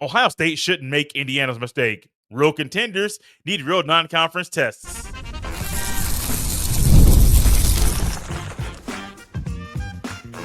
Ohio State shouldn't make Indiana's mistake. Real contenders need real non-conference tests.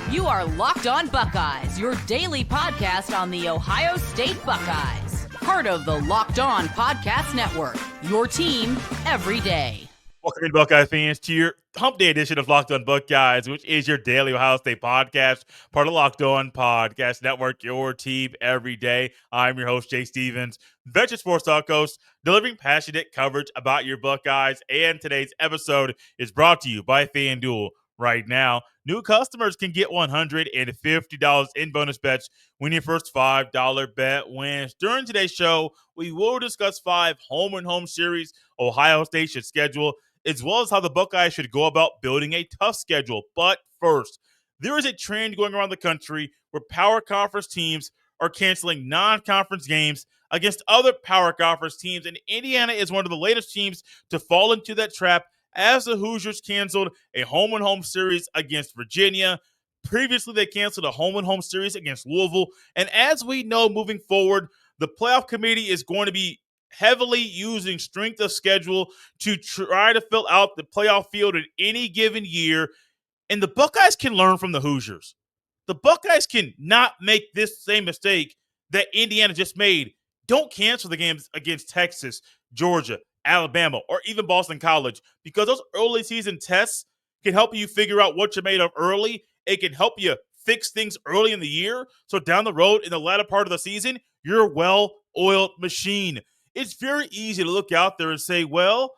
You are Locked On Buckeyes, your daily podcast on the Ohio State Buckeyes. Part of the Locked On Podcast Network, your team every day. Welcome in, Buckeye fans, to your Hump Day edition of Locked On Buckeyes, which is your daily Ohio State podcast, part of Locked On Podcast Network, your team every day. I'm your host, Jay Stevens, veteran sports talk host, delivering passionate coverage about your Buckeyes. And today's episode is brought to you by FanDuel. Right now, new customers can get $150 in bonus bets when your first $5 bet wins. During today's show, we will discuss 5 home-and-home series Ohio State should schedule, as well as how the Buckeyes should go about building a tough schedule. But first, there is a trend going around the country where power conference teams are canceling non-conference games against other power conference teams, and Indiana is one of the latest teams to fall into that trap, as the Hoosiers canceled a home-and-home series against Virginia. Previously, they canceled a home-and-home series against Louisville. And as we know, moving forward, the playoff committee is going to be heavily using strength of schedule to try to fill out the playoff field in any given year. And the Buckeyes can learn from the Hoosiers. The Buckeyes can not make this same mistake that Indiana just made. Don't cancel the games against Texas, Georgia, Alabama, or even Boston College, because those early season tests can help you figure out what you're made of early. It can help you fix things early in the year. So down the road, in the latter part of the season, you're a well-oiled machine. It's very easy to look out there and say, well,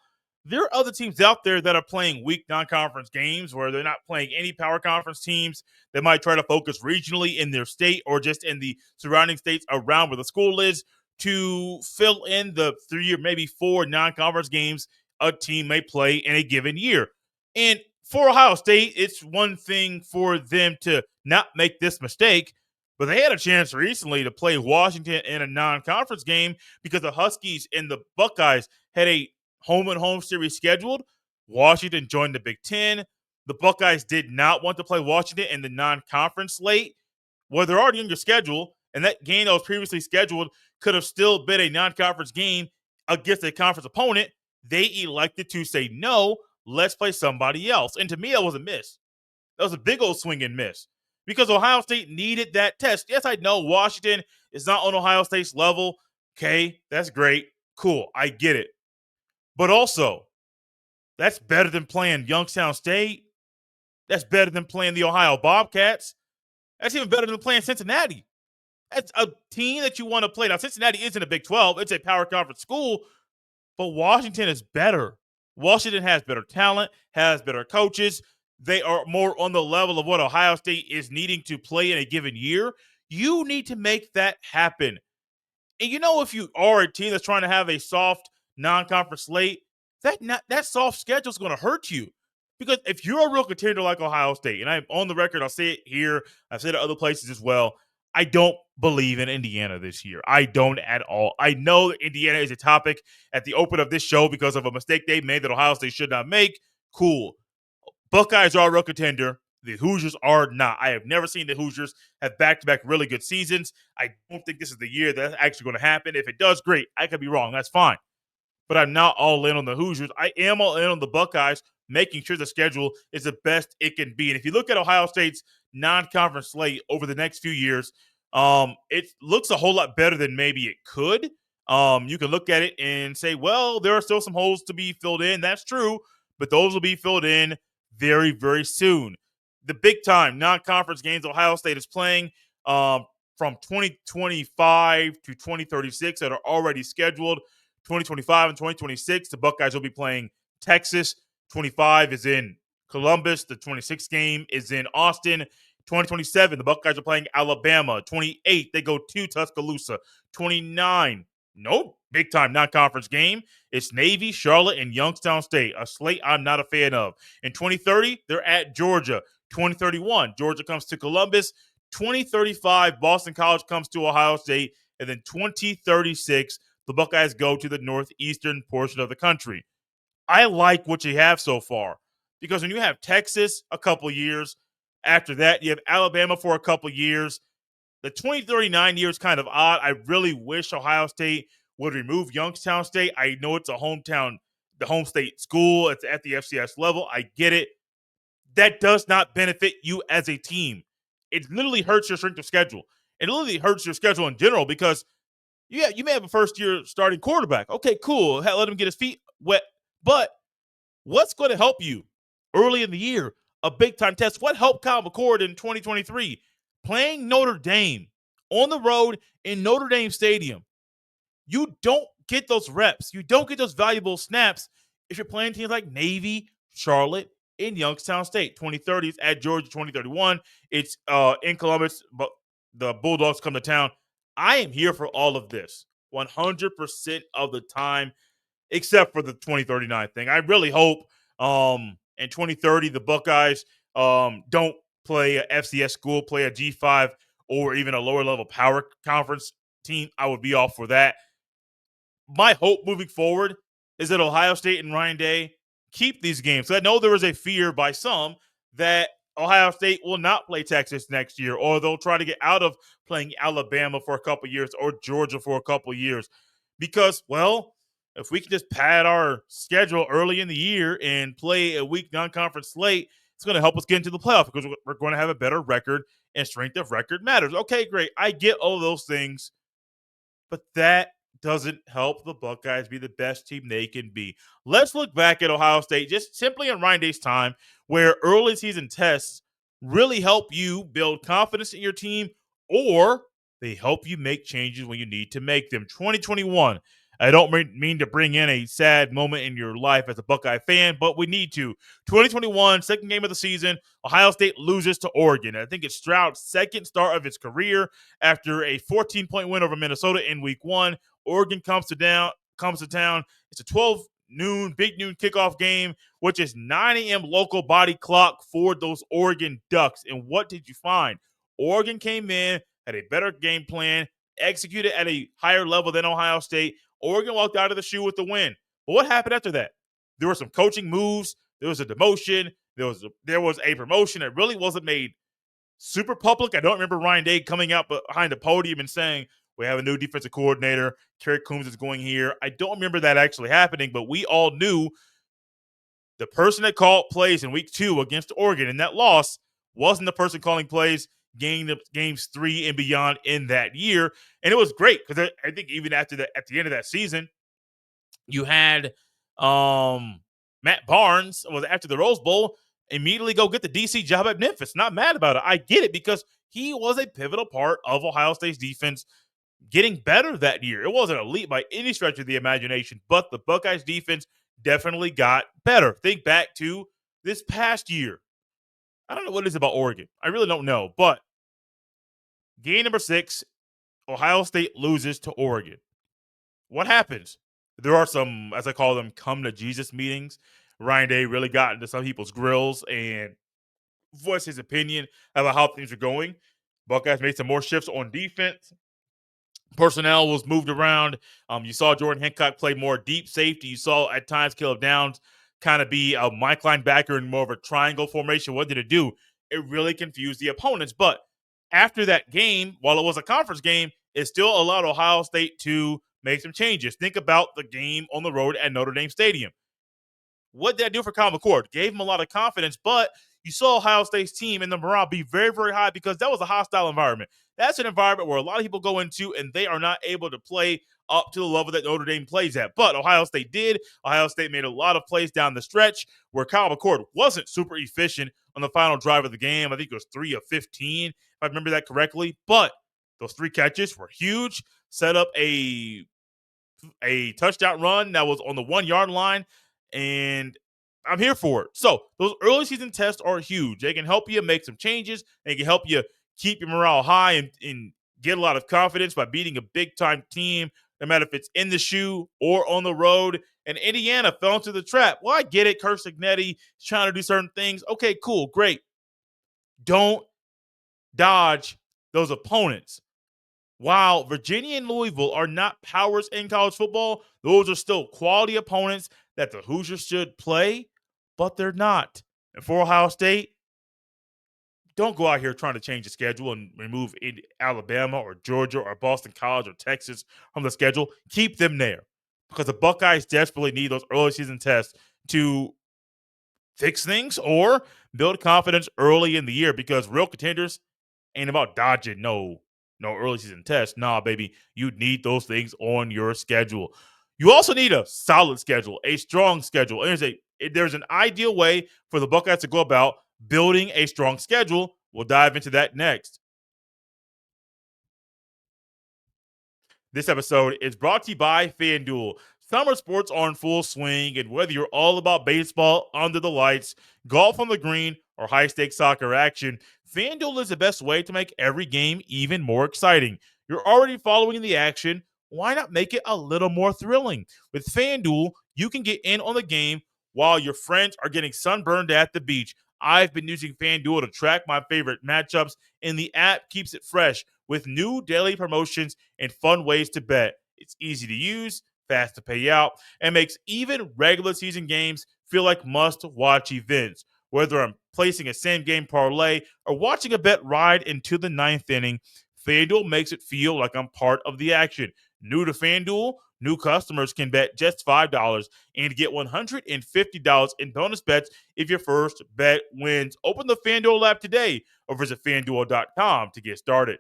there are other teams out there that are playing weak non-conference games where they're not playing any power conference teams. They might try to focus regionally in their state or just in the surrounding states around where the school is to fill in the 3 or maybe 4 non-conference games a team may play in a given year. And for Ohio State, it's one thing for them to not make this mistake, but they had a chance recently to play Washington in a non-conference game because the Huskies and the Buckeyes had a home-and-home series scheduled. Washington joined the Big Ten. The Buckeyes did not want to play Washington in the non-conference slate. Well, they're already in your schedule, and that game that was previously scheduled could have still been a non-conference game against a conference opponent. They elected to say, no, let's play somebody else. And to me, that was a miss. That was a big old swing and miss because Ohio State needed that test. Yes, I know Washington is not on Ohio State's level. Okay, that's great. Cool, I get it. But also, that's better than playing Youngstown State. That's better than playing the Ohio Bobcats. That's even better than playing Cincinnati. That's a team that you want to play. Now, Cincinnati isn't a Big 12. It's a power conference school, but Washington is better. Washington has better talent, has better coaches. They are more on the level of what Ohio State is needing to play in a given year. You need to make that happen. And you know, if you are a team that's trying to have a soft non-conference slate, that soft schedule is going to hurt you. Because if you're a real contender like Ohio State, and I'm on the record, I'll say it here, I've said it other places as well, I don't believe in Indiana this year. I don't at all. I know that Indiana is a topic at the open of this show because of a mistake they made that Ohio State should not make. Cool. Buckeyes are a real contender. The Hoosiers are not. I have never seen the Hoosiers have back-to-back really good seasons. I don't think this is the year that's actually going to happen. If it does, great. I could be wrong. That's fine. But I'm not all in on the Hoosiers. I am all in on the Buckeyes, making sure the schedule is the best it can be. And if you look at Ohio State's non-conference slate over the next few years, it looks a whole lot better than maybe it could. You can look at it and say, well, there are still some holes to be filled in. That's true, but those will be filled in very, very soon. The big-time non-conference games Ohio State is playing from 2025 to 2036 that are already scheduled. 2025 and 2026, the Buckeyes will be playing Texas. 25 is in Columbus. The 26th game is in Austin. 2027, the Buckeyes are playing Alabama. 28, they go to Tuscaloosa. 29, no big-time non-conference game. It's Navy, Charlotte, and Youngstown State, a slate I'm not a fan of. In 2030, they're at Georgia. 2031, Georgia comes to Columbus. 2035, Boston College comes to Ohio State. And then 2036, the Buckeyes go to the northeastern portion of the country. I like what you have so far because when you have Texas a couple years, after that you have Alabama for a couple years, The 2039 year is kind of odd. I really wish Ohio State would remove Youngstown State. I know it's the home state school. It's at the FCS level. I get it. That does not benefit you as a team. It literally hurts your strength of schedule. It literally hurts your schedule in general because you may have a first year starting quarterback. Okay, cool. Hell, let him get his feet wet. But what's going to help you early in the year? A big time test. What helped Kyle McCord in 2023? Playing Notre Dame on the road in Notre Dame Stadium. You don't get those reps. You don't get those valuable snaps if you're playing teams like Navy, Charlotte, and Youngstown State. 2030 is at Georgia. 2031, it's in Columbus, but the Bulldogs come to town. I am here for all of this 100% of the time, except for the 2039 thing. I really hope in 2030 the Buckeyes don't play a FCS school, play a G5 or even a lower level power conference team. I would be all for that. My hope moving forward is that Ohio State and Ryan Day keep these games. So I know there is a fear by some that Ohio State will not play Texas next year, or they'll try to get out of playing Alabama for a couple years or Georgia for a couple years. Because, well, if we can just pad our schedule early in the year and play a weak non-conference slate, it's going to help us get into the playoff because we're going to have a better record and strength of record matters. Okay, great. I get all those things, but that doesn't help the Buckeyes be the best team they can be. Let's look back at Ohio State just simply in Ryan Day's time, where early season tests really help you build confidence in your team, or they help you make changes when you need to make them. 2021. I don't mean to bring in a sad moment in your life as a Buckeye fan, but we need to. 2021, second game of the season, Ohio State loses to Oregon. I think it's Stroud's second start of his career after a 14-point win over Minnesota in week 1. Oregon comes to town. It's a 12 noon, big noon kickoff game, which is 9 a.m. local body clock for those Oregon Ducks. And what did you find? Oregon came in, had a better game plan, executed at a higher level than Ohio State. Oregon walked out of the shoe with the win. But what happened after that? There were some coaching moves. There was a demotion. There was a promotion that really wasn't made super public. I don't remember Ryan Day coming out behind the podium and saying, we have a new defensive coordinator. Kerry Coombs is going here. I don't remember that actually happening, but we all knew the person that called plays in week 2 against Oregon in that loss wasn't the person calling plays games 3 and beyond in that year. And it was great because I think even at the end of that season, you had Matt Barnes was after the Rose Bowl immediately go get the DC job at Memphis. Not mad about it. I get it because he was a pivotal part of Ohio State's defense getting better that year. It wasn't elite by any stretch of the imagination, but the Buckeyes defense definitely got better. Think back to this past year. I don't know what it is about Oregon. I really don't know. But game number 6, Ohio State loses to Oregon. What happens? There are some, as I call them, come to Jesus meetings. Ryan Day really got into some people's grills and voiced his opinion about how things are going. Buckeyes made some more shifts on defense. Personnel was moved around. You saw Jordan Hancock play more deep safety. You saw at times Caleb Downs kind of be a Mike linebacker in more of a triangle formation. What did it do? It really confused the opponents. But after that game, while it was a conference game, it still allowed Ohio State to make some changes. Think about the game on the road at Notre Dame Stadium. What did that do for Kyle McCord? Gave him a lot of confidence, but you saw Ohio State's team and the morale be very, very high because that was a hostile environment. That's an environment where a lot of people go into and they are not able to play up to the level that Notre Dame plays at. But Ohio State did. Ohio State made a lot of plays down the stretch where Kyle McCord wasn't super efficient on the final drive of the game. I think it was 3 of 15, if I remember that correctly. But those 3 catches were huge, set up a touchdown run that was on the 1-yard line, and I'm here for it. So those early season tests are huge. They can help you make some changes. They can help you keep your morale high and get a lot of confidence by beating a big-time team, no matter if it's in the shoe or on the road. And Indiana fell into the trap. Well, I get it. Kirk Cignetti is trying to do certain things. Okay, cool, great. Don't dodge those opponents. While Virginia and Louisville are not powers in college football, those are still quality opponents that the Hoosiers should play, but they're not. And for Ohio State, don't go out here trying to change the schedule and remove Alabama or Georgia or Boston College or Texas from the schedule. Keep them there because the Buckeyes desperately need those early season tests to fix things or build confidence early in the year because real contenders ain't about dodging no early season test. Nah, baby, you need those things on your schedule. You also need a solid schedule, a strong schedule. There's an ideal way for the Buckeyes to go about building a strong schedule. We'll dive into that next. This episode is brought to you by FanDuel. Summer sports are in full swing, and whether you're all about baseball under the lights, golf on the green, or high stakes soccer action, FanDuel is the best way to make every game even more exciting. You're already following the action. Why not make it a little more thrilling? With FanDuel, you can get in on the game while your friends are getting sunburned at the beach. I've been using FanDuel to track my favorite matchups, and the app keeps it fresh with new daily promotions and fun ways to bet. It's easy to use, fast to pay out, and makes even regular season games feel like must-watch events. Whether I'm placing a same-game parlay or watching a bet ride into the ninth inning, FanDuel makes it feel like I'm part of the action. New to FanDuel, new customers can bet just $5 and get $150 in bonus bets if your first bet wins. Open the FanDuel app today or visit FanDuel.com to get started.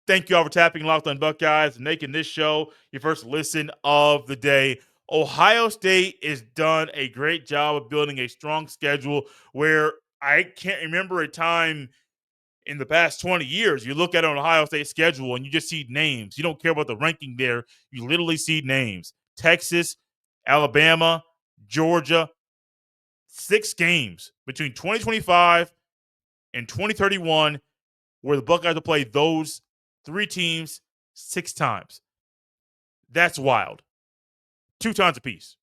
Thank you all for tapping Locked On Buckeyes and making this show your first listen of the day. Ohio State has done a great job of building a strong schedule where I can't remember a time in the past 20 years you look at an Ohio State schedule and you just see names. You don't care about the ranking there. You literally see names. Texas, Alabama, Georgia, 6 games between 2025 and 2031 where the Buckeyes will play those 3 teams 6 times. That's wild. 2 times apiece.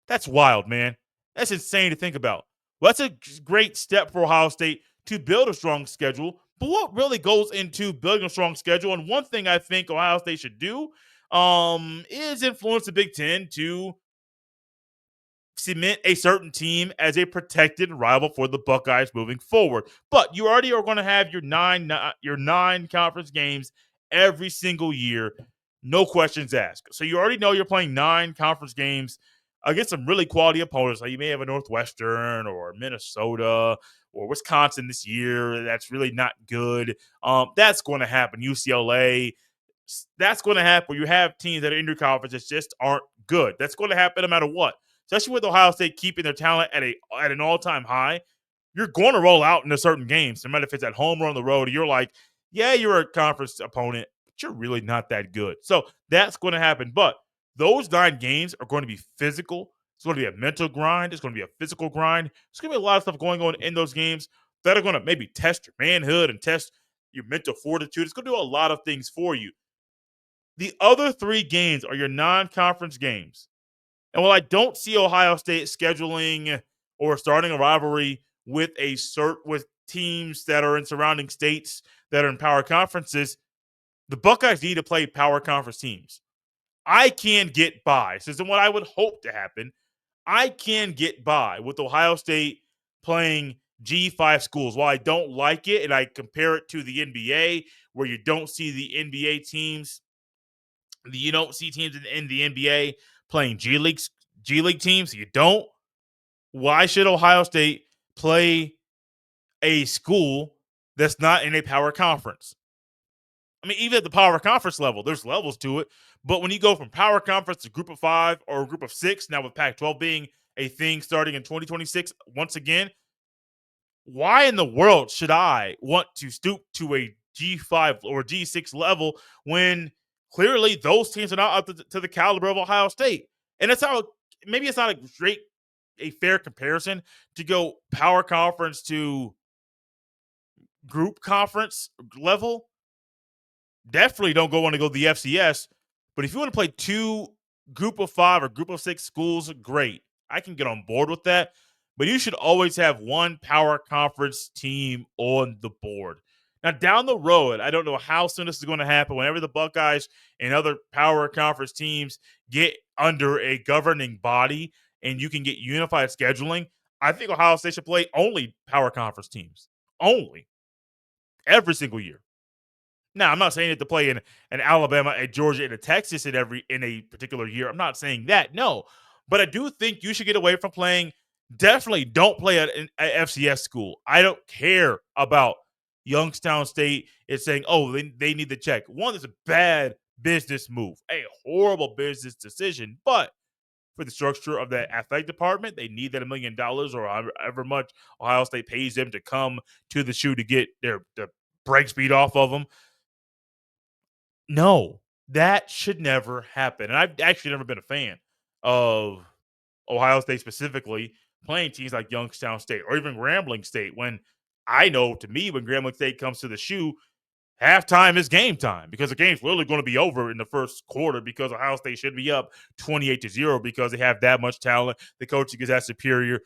That's wild, man. That's insane to think about. Well, that's a great step for Ohio State to build a strong schedule. But what really goes into building a strong schedule? And one thing I think Ohio State should do is influence the Big Ten to cement a certain team as a protected rival for the Buckeyes moving forward. But you already are going to have your nine conference games every single year, no questions asked. So you already know you're playing 9 conference games against some really quality opponents. Like you may have a Northwestern or Minnesota or Wisconsin this year that's really not good. That's going to happen. UCLA. That's going to happen. You have teams that are in your conference that just aren't good. That's going to happen no matter what. Especially with Ohio State keeping their talent at an all-time high, you're going to roll out into certain games, no matter if it's at home or on the road. You're like, yeah, you're a conference opponent, but you're really not that good. So that's going to happen. But those 9 games are going to be physical. It's going to be a mental grind. It's going to be a physical grind. There's going to be a lot of stuff going on in those games that are going to maybe test your manhood and test your mental fortitude. It's going to do a lot of things for you. The other 3 games are your non-conference games. And while I don't see Ohio State scheduling or starting a rivalry with with teams that are in surrounding states that are in power conferences, the Buckeyes need to play power conference teams. I can get by. This isn't what I would hope to happen. I can get by with Ohio State playing G5 schools. While I don't like it and I compare it to the NBA where you don't see the NBA teams, you don't see teams in the NBA playing G League teams. You don't. Why should Ohio State play a school that's not in a power conference? I mean, even at the power conference level, there's levels to it. But when you go from power conference to group of 5 or a group of 6, now with Pac-12 being a thing starting in 2026, once again, why in the world should I want to stoop to a G5 or G6 level when clearly those teams are not up to the caliber of Ohio State? And that's how maybe it's not a fair comparison to go power conference to group conference level. Definitely don't want to go the FCS. But if you want to play 2 group of 5 or group of 6 schools, great. I can get on board with that. But you should always have one power conference team on the board. Now, down the road, I don't know how soon this is going to happen. Whenever the Buckeyes and other power conference teams get under a governing body and you can get unified scheduling, I think Ohio State should play only power conference teams. Only. Every single year. Now, I'm not saying it to play in Alabama, a Georgia, and a Texas in a particular year. I'm not saying that, no. But I do think you should get away from playing. Definitely don't play at an FCS school. I don't care about Youngstown State is saying, oh, they need to check. One, it's a bad business move, a horrible business decision. But for the structure of that athletic department, they need that $1 million or however much Ohio State pays them to come to the shoe to get the break speed off of them. No, that should never happen. And I've actually never been a fan of Ohio State specifically playing teams like Youngstown State or even Grambling State when I know, to me, when Grambling State comes to the shoe, halftime is game time because the game's literally going to be over in the first quarter because Ohio State should be up 28-0 because they have that much talent. The coaching is that superior.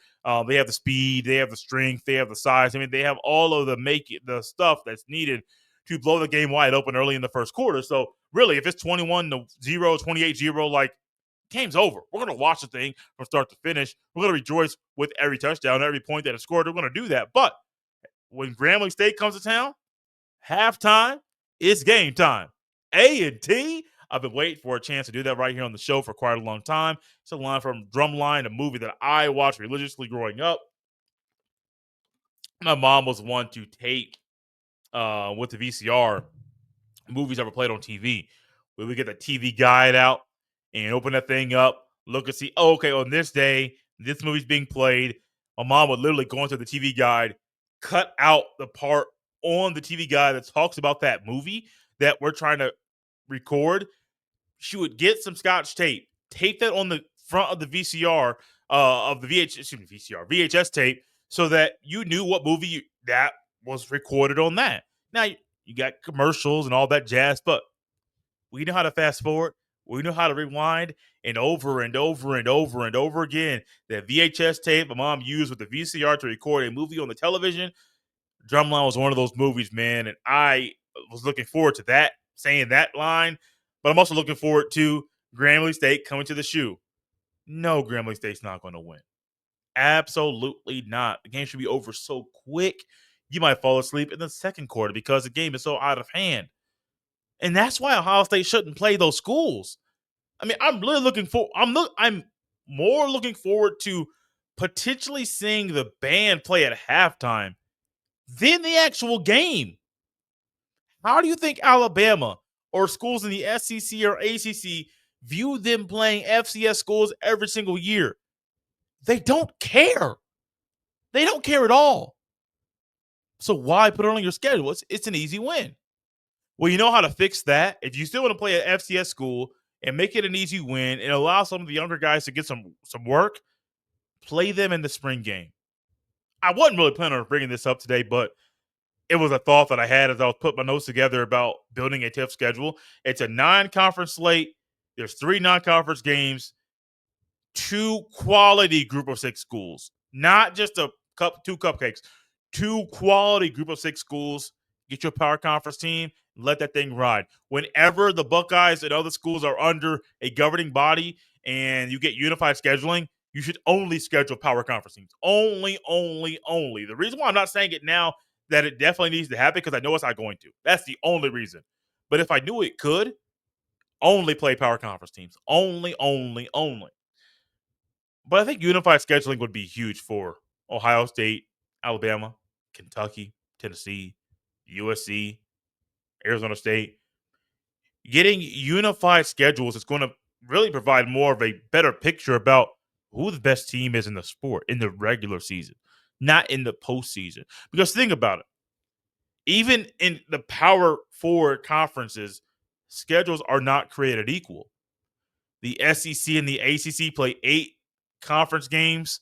They have the speed, they have the strength, they have the size. I mean, they have all of the stuff that's needed to blow the game wide open early in the first quarter. So really, if it's 21-0, 28-0, like, game's over. We're going to watch the thing from start to finish. We're going to rejoice with every touchdown, every point that is scored. We're going to do that. But when Grambling State comes to town, halftime, it's game time. A&T, I've been waiting for a chance to do that right here on the show for quite a long time. It's a line from Drumline, a movie that I watched religiously growing up. My mom was one to tape with the VCR movies ever played on TV. We would get the TV guide out and open that thing up, look and see, oh, okay, on this day, this movie's being played. My mom would literally go into the TV guide, cut out the part on the TV guide that talks about that movie that we're trying to record. She would get some Scotch tape that on the front of the VCR, of the VHS tape, so that you knew what movie that was recorded on that. Now, you got commercials and all that jazz, but we know how to fast forward. We know how to rewind, and over and over and over and over again. That VHS tape my mom used with the VCR to record a movie on the television. Drumline was one of those movies, man, and I was looking forward to that, saying that line, but I'm also looking forward to Grambling State coming to the shoe. No, Grambling State's not going to win. Absolutely not. The game should be over so quick, you might fall asleep in the second quarter because the game is so out of hand. And that's why Ohio State shouldn't play those schools. I mean, I'm really I'm more looking forward to potentially seeing the band play at halftime than the actual game. How do you think Alabama or schools in the SEC or ACC view them playing FCS schools every single year? They don't care. They don't care at all. So why put it on your schedule? It's an easy win. Well, you know how to fix that. If you still want to play at FCS school and make it an easy win and allow some of the younger guys to get some work, play them in the spring game. I wasn't really planning on bringing this up today, but it was a thought that I had as I was putting my notes together about building a TIF schedule. It's a non-conference slate. There's 3 non-conference games, 2 quality group of 6 schools, not just 2 cupcakes, 2 quality group of 6 schools. Get your power conference team, let that thing ride. Whenever the Buckeyes and other schools are under a governing body and you get unified scheduling, you should only schedule power conference teams. Only. The reason why I'm not saying it now that it definitely needs to happen because I know it's not going to. That's the only reason. But if I knew it could, only play power conference teams. Only. But I think unified scheduling would be huge for Ohio State, Alabama, Kentucky, Tennessee, USC, Arizona State. Getting unified schedules is going to really provide more of a better picture about who the best team is in the sport in the regular season, not in the postseason. Because think about it. Even in the Power Four conferences, schedules are not created equal. The SEC and the ACC play 8 conference games,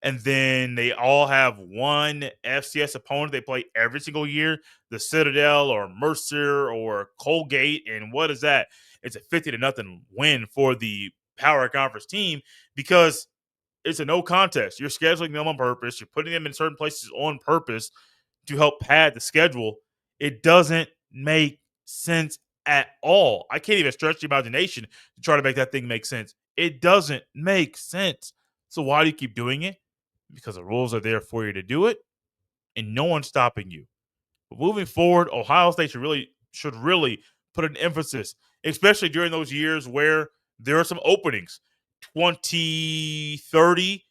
and then they all have one FCS opponent they play every single year, the Citadel or Mercer or Colgate. And what is that? It's a 50-0 win for the Power Conference team because it's a no contest. You're scheduling them on purpose. You're putting them in certain places on purpose to help pad the schedule. It doesn't make sense at all. I can't even stretch the imagination to try to make that thing make sense. It doesn't make sense. So why do you keep doing it? because the rules are there for you to do it, and no one's stopping you. But moving forward, Ohio State should really put an emphasis, especially during those years where there are some openings. 2030,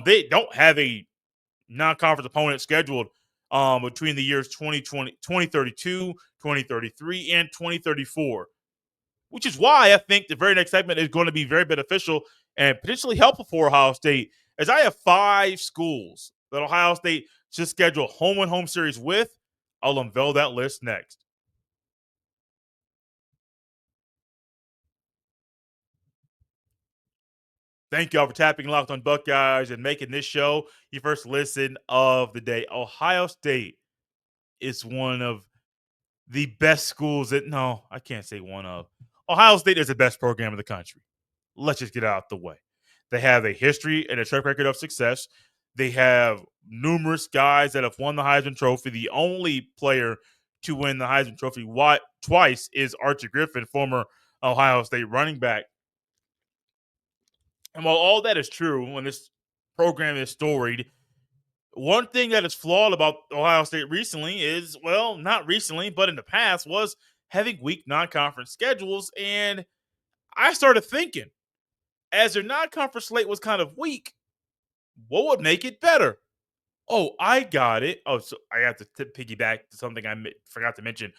they don't have a non-conference opponent scheduled between the years 2020, 2032, 2033, and 2034, which is why I think the very next segment is going to be very beneficial and potentially helpful for Ohio State, as I have 5 schools that Ohio State should schedule home and home series with. I'll unveil that list next. Thank y'all for tapping Locked on Buckeyes and making this show your first listen of the day. Ohio State is one of the best schools that, no, I can't say one of. Ohio State is the best program in the country. Let's just get out the way. They have a history and a track record of success. They have numerous guys that have won the Heisman Trophy. The only player to win the Heisman Trophy twice is Archie Griffin, former Ohio State running back. And while all that is true, and this program is storied, one thing that is flawed about Ohio State recently is, well, not recently, but in the past, was having weak non-conference schedules. And I started thinking, as their non-conference slate was kind of weak, what would make it better? Oh, I got it. Oh, so I have to piggyback to something I forgot to mention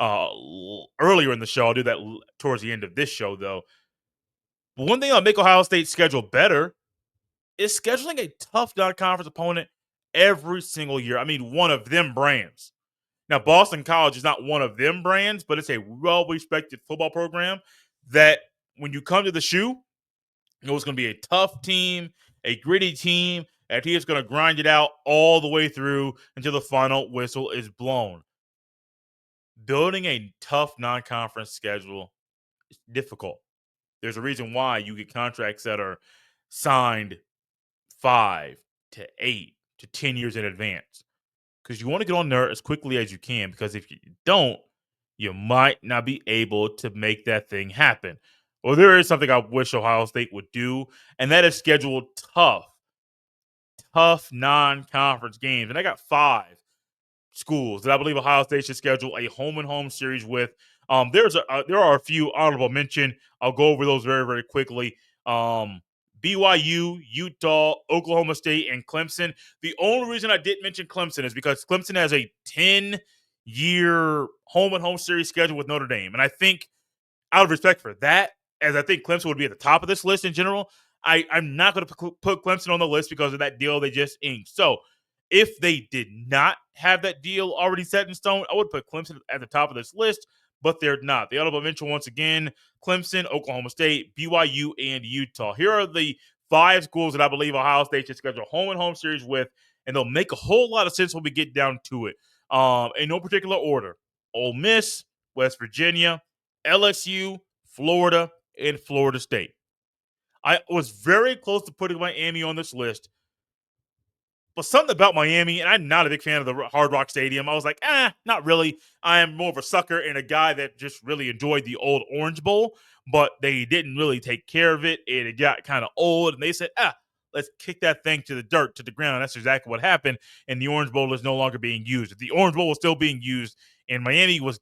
earlier in the show. I'll do that towards the end of this show, though. But one thing that'll make Ohio State's schedule better is scheduling a tough non-conference opponent every single year. I mean, one of them brands. Now, Boston College is not one of them brands, but it's a well-respected football program that when you come to the shoe, you know it's going to be a tough team, a gritty team, and a team that's going to grind it out all the way through until the final whistle is blown. Building a tough non-conference schedule is difficult. There's a reason why you get contracts that are signed 5 to 8 to 10 years in advance, because you want to get on there as quickly as you can, because if you don't, you might not be able to make that thing happen. Well, there is something I wish Ohio State would do, and that is schedule tough non-conference games. And I got 5 schools that I believe Ohio State should schedule a home and home series with. There are a few honorable mention. I'll go over those very, very quickly. BYU, Utah, Oklahoma State, and Clemson. The only reason I didn't mention Clemson is because Clemson has a 10-year home and home series schedule with Notre Dame. And I think, out of respect for that, as I think Clemson would be at the top of this list in general, I'm not going to put Clemson on the list because of that deal they just inked. So if they did not have that deal already set in stone, I would put Clemson at the top of this list, but they're not. The honorable mention, once again, Clemson, Oklahoma State, BYU, and Utah. Here are the 5 schools that I believe Ohio State should schedule home and home series with, and they'll make a whole lot of sense when we get down to it. In no particular order: Ole Miss, West Virginia, LSU, Florida, and Florida State. I was very close to putting Miami on this list, but something about Miami, and I'm not a big fan of the Hard Rock Stadium. I was like, not really. I am more of a sucker and a guy that just really enjoyed the old Orange Bowl, but they didn't really take care of it, and it got kind of old, and they said, let's kick that thing to the dirt, to the ground. And that's exactly what happened, and the Orange Bowl is no longer being used. If the Orange Bowl was still being used, and Miami was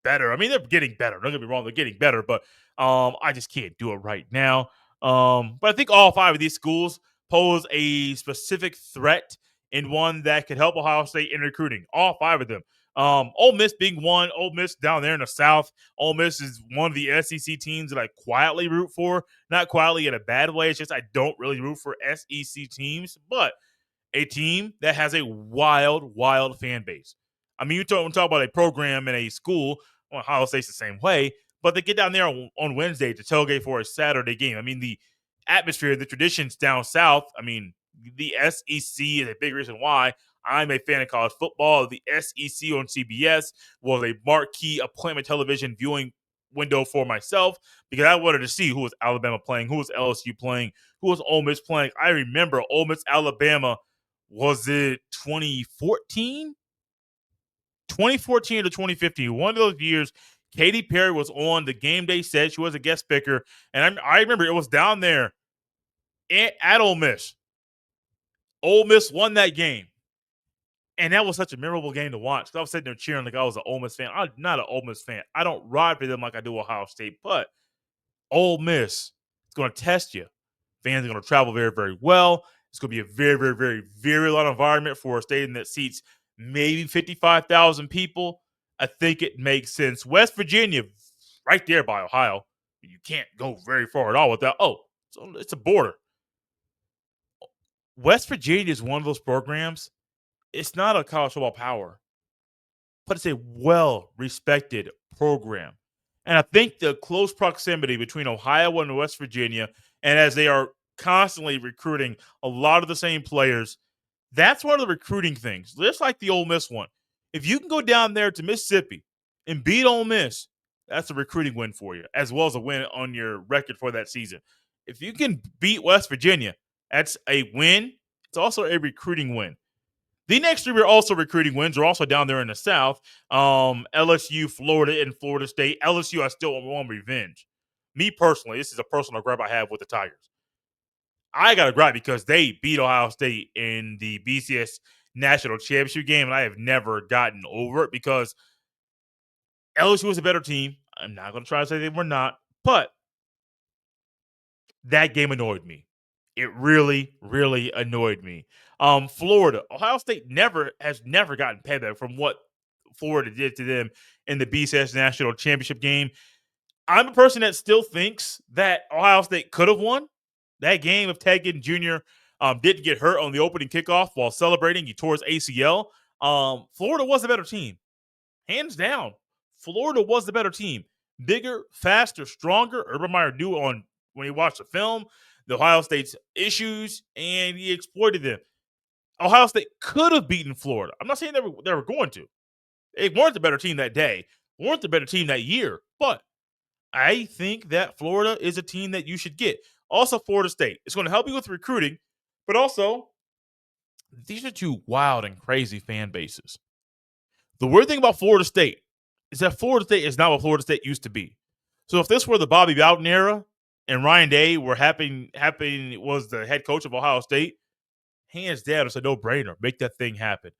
better. I mean, they're getting better. Don't get me wrong, they're getting better, but I just can't do it right now. But I think all 5 of these schools pose a specific threat, and one that could help Ohio State in recruiting. All 5 of them. Ole Miss being one. Ole Miss down there in the South. Ole Miss is one of the SEC teams that I quietly root for. Not quietly in a bad way. It's just I don't really root for SEC teams, but a team that has a wild, wild fan base. I mean, you talk about a program and a school. Well, Ohio State's the same way, but they get down there on Wednesday to tailgate for a Saturday game. I mean, the atmosphere, the traditions down south. I mean, the SEC is a big reason why I'm a fan of college football. The SEC on CBS was a marquee appointment television viewing window for myself, because I wanted to see who was Alabama playing, who was LSU playing, who was Ole Miss playing. I remember Ole Miss, Alabama. Was it 2014? 2014 to 2015. One of those years, Katy Perry was on the game day set. She was a guest speaker. And I remember it was down there at Ole Miss. Ole Miss won that game. And that was such a memorable game to watch. Because I was sitting there cheering like I was an Ole Miss fan. I'm not an Ole Miss fan. I don't ride for them like I do Ohio State. But Ole Miss is going to test you. Fans are going to travel very, very well. It's going to be a very, very, very, very loud environment for a stadium that seats maybe 55,000 people. I think it makes sense. West Virginia, right there by Ohio. You can't go very far at all without. So it's a border. West Virginia is one of those programs. It's not a college football power, but it's a well-respected program. And I think the close proximity between Ohio and West Virginia, and as they are constantly recruiting a lot of the same players, that's one of the recruiting things, just like the Ole Miss one. If you can go down there to Mississippi and beat Ole Miss, that's a recruiting win for you, as well as a win on your record for that season. If you can beat West Virginia, that's a win. It's also a recruiting win. The next three are also recruiting wins. Are also down there in the South. LSU, Florida, and Florida State. LSU, I still want revenge. Me personally, this is a personal gripe I have with the Tigers. I got a gripe because they beat Ohio State in the BCS National Championship game, and I have never gotten over it because LSU was a better team. I'm not going to try to say they were not, but that game annoyed me. It really, really annoyed me. Florida, Ohio State has never gotten payback from what Florida did to them in the BCS National Championship game. I'm a person that still thinks that Ohio State could have won that game if Ted Ginn Jr. Didn't get hurt on the opening kickoff while celebrating. He tore his ACL. Florida was a better team. Hands down. Florida was the better team. Bigger, faster, stronger. Urban Meyer knew when he watched the film the Ohio State's issues, and he exploited them. Ohio State could have beaten Florida. I'm not saying they were going to. They weren't the better team that day, weren't the better team that year, but I think that Florida is a team that you should get. Also, Florida State. It's going to help you with recruiting, but also, these are two wild and crazy fan bases. The weird thing about Florida State is that Florida State is not what Florida State used to be. So if this were the Bobby Bowden era and Ryan Day was the head coach of Ohio State, hands down, it's a no-brainer. Make that thing happen.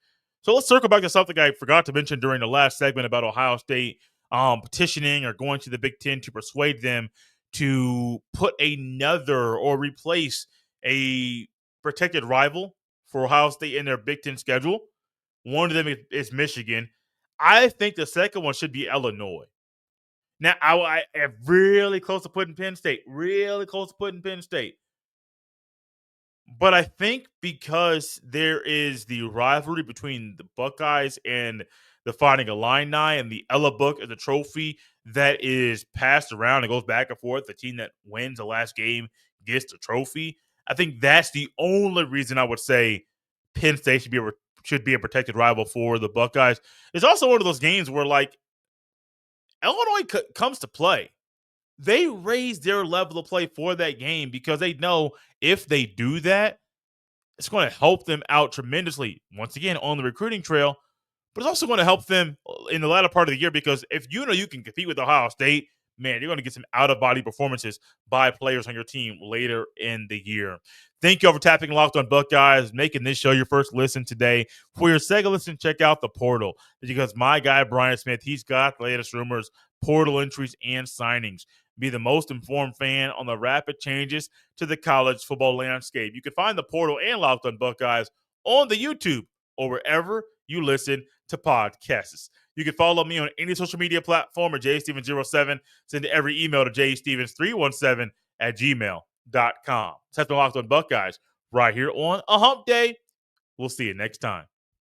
So let's circle back to something I forgot to mention during the last segment about Ohio State petitioning or going to the Big Ten to persuade them to put another or replace a protected rival for Ohio State in their Big Ten schedule. One of them is Michigan. I think the second one should be Illinois. Now, I am really close to putting Penn State. But I think because there is the rivalry between the Buckeyes and the Fighting Illini, and the Ella Book is a trophy that is passed around and goes back and forth. The team that wins the last game gets the trophy. I think that's the only reason I would say Penn State should be a protected rival for the Buckeyes. It's also one of those games where, like, Illinois comes to play. They raise their level of play for that game because they know if they do that, it's going to help them out tremendously, once again, on the recruiting trail. But it's also going to help them in the latter part of the year because if you know you can compete with Ohio State, man, you're going to get some out-of-body performances by players on your team later in the year. Thank you all for tapping Locked on Buckeyes, making this show your first listen today. For your second listen, check out the portal because my guy, Brian Smith, he's got the latest rumors, portal entries, and signings. Be the most informed fan on the rapid changes to the college football landscape. You can find the portal and Locked on Buckeyes on the YouTube or wherever you listen to podcasts. You can follow me on any social media platform or jstevens07. Send every email to jstevens317@gmail.com. That's been Locked on Buckeyes right here on a hump day. We'll see you next time.